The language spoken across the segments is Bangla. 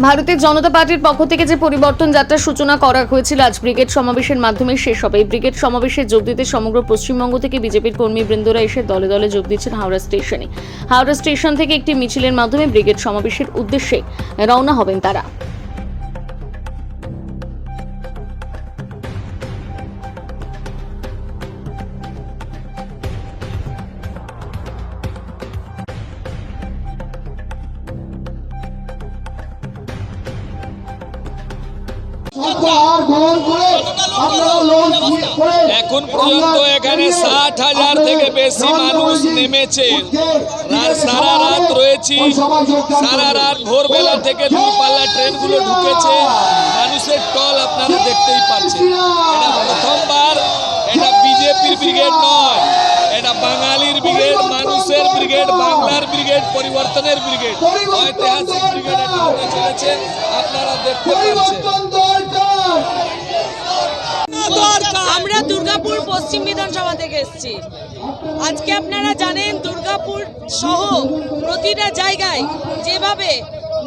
ভারতের জনতা পার্টির পক্ষ থেকে যে পরিবর্তন যাত্রার সূচনা করা হয়েছিল আজ ব্রিগেড সমাবেশের মাধ্যমে শেষ হবে। এই ব্রিগেড সমাবেশে যোগ দিতে সমগ্র পশ্চিমবঙ্গ থেকে বিজেপির কর্মীবৃন্দরা এসে দলে দলে যোগ দিচ্ছেন হাওড়া স্টেশনে। হাওড়া স্টেশন থেকে একটি মিছিলের মাধ্যমে ব্রিগেড সমাবেশের উদ্দেশ্যে রওনা হবেন তারা। এখন পর্যন্ত এখানে 60,000 থেকে বেশি মানুষ নেমেছে। সারা রাত রয়েছি, সারা রাত ভোরবেলা থেকে দূরপাল্লা ট্রেনগুলো ঢুকেছে। মানুষের টল আপনারা দেখতেই পাচ্ছেন। এটা প্রথমবার, এটা বিজেপির ব্রিগেড নয়, এটা বাঙালির ব্রিগেড, মানুষের ব্রিগেড, বাংলার ব্রিগেড, পরিবর্তনের ব্রিগেড, ঐতিহাসিক ব্রিগেড এটা হতে চলেছে। আপনারা দেখতে পাচ্ছেন। আমরা দুর্গাপুর পশ্চিম বিধানসভা থেকে এসেছি। আজকে আপনারা জানেন দুর্গাপুর সহ প্রতিটা জায়গায় যেভাবে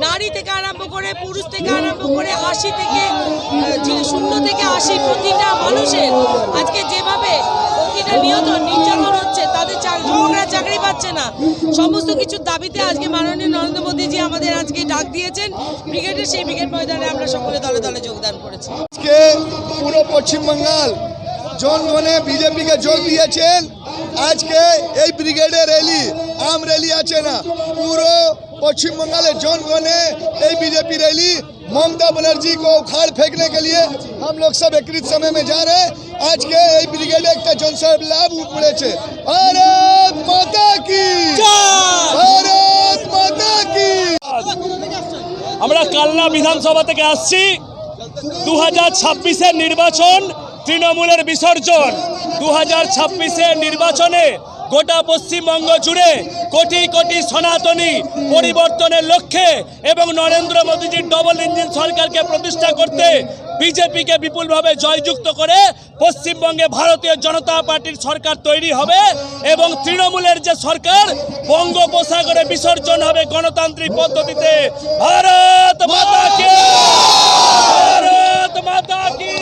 নারী থেকে আরম্ভ করে পুরুষ থেকে আরম্ভ করে 80 থেকে 0 থেকে 80 প্রতিটা মানুষের আজকে যেভাবে প্রতিটা নিহত নির্যাতন হচ্ছে, তাদের যুবকরা চাকরি পাচ্ছে না, সমস্ত কিছুর দাবিতে আজকে মাননীয় নরেন্দ্র মোদীজি আমাদের আজকে ডাক দিয়েছেন ব্রিগেডের। সেই ব্রিগেড ময়দানে আমরা সকলে দলে দলে যোগদান করেছি। আজকে পুরো পশ্চিমবাংলার জনগণে বিজেপিকে যোগ দিয়েছেন। আজকে এই ব্রিগেডের র্যালি আম র্যালি আছে না, পুরো পশ্চিমবঙ্গের জনগণে এই बीजेपी रैली ममता बनर्जी को उखाड़ फेंकने के लिए हम लोग सब एकत्रित समय में जा रहे हैं। आज के ब्रिगेड एक जनसभा लाभ पड़े। भारत माता की भारत माता की। আমরা কালনা বিধানসভা থেকে আসছি। 2026-এর নির্বাচন তৃণমূলের বিসর্জন। 2026-এর নির্বাচনে গোটা পশ্চিমবঙ্গ জুড়ে কোটি কোটি সনাতনী পরিবর্তনের লক্ষ্যে এবং নরেন্দ্র মোদীজির ডবল ইঞ্জিন সরকারকে প্রতিষ্ঠা করতে বিজেপিকে বিপুলভাবে জয়যুক্ত করে পশ্চিমবঙ্গে ভারতীয় জনতা পার্টির সরকার তৈরি হবে এবং তৃণমূলের যে সরকার বঙ্গোপসাগরে বিসর্জন হবে গণতান্ত্রিক পদ্ধতিতে। ভারত মাতা কি, ভারত মাতা কি।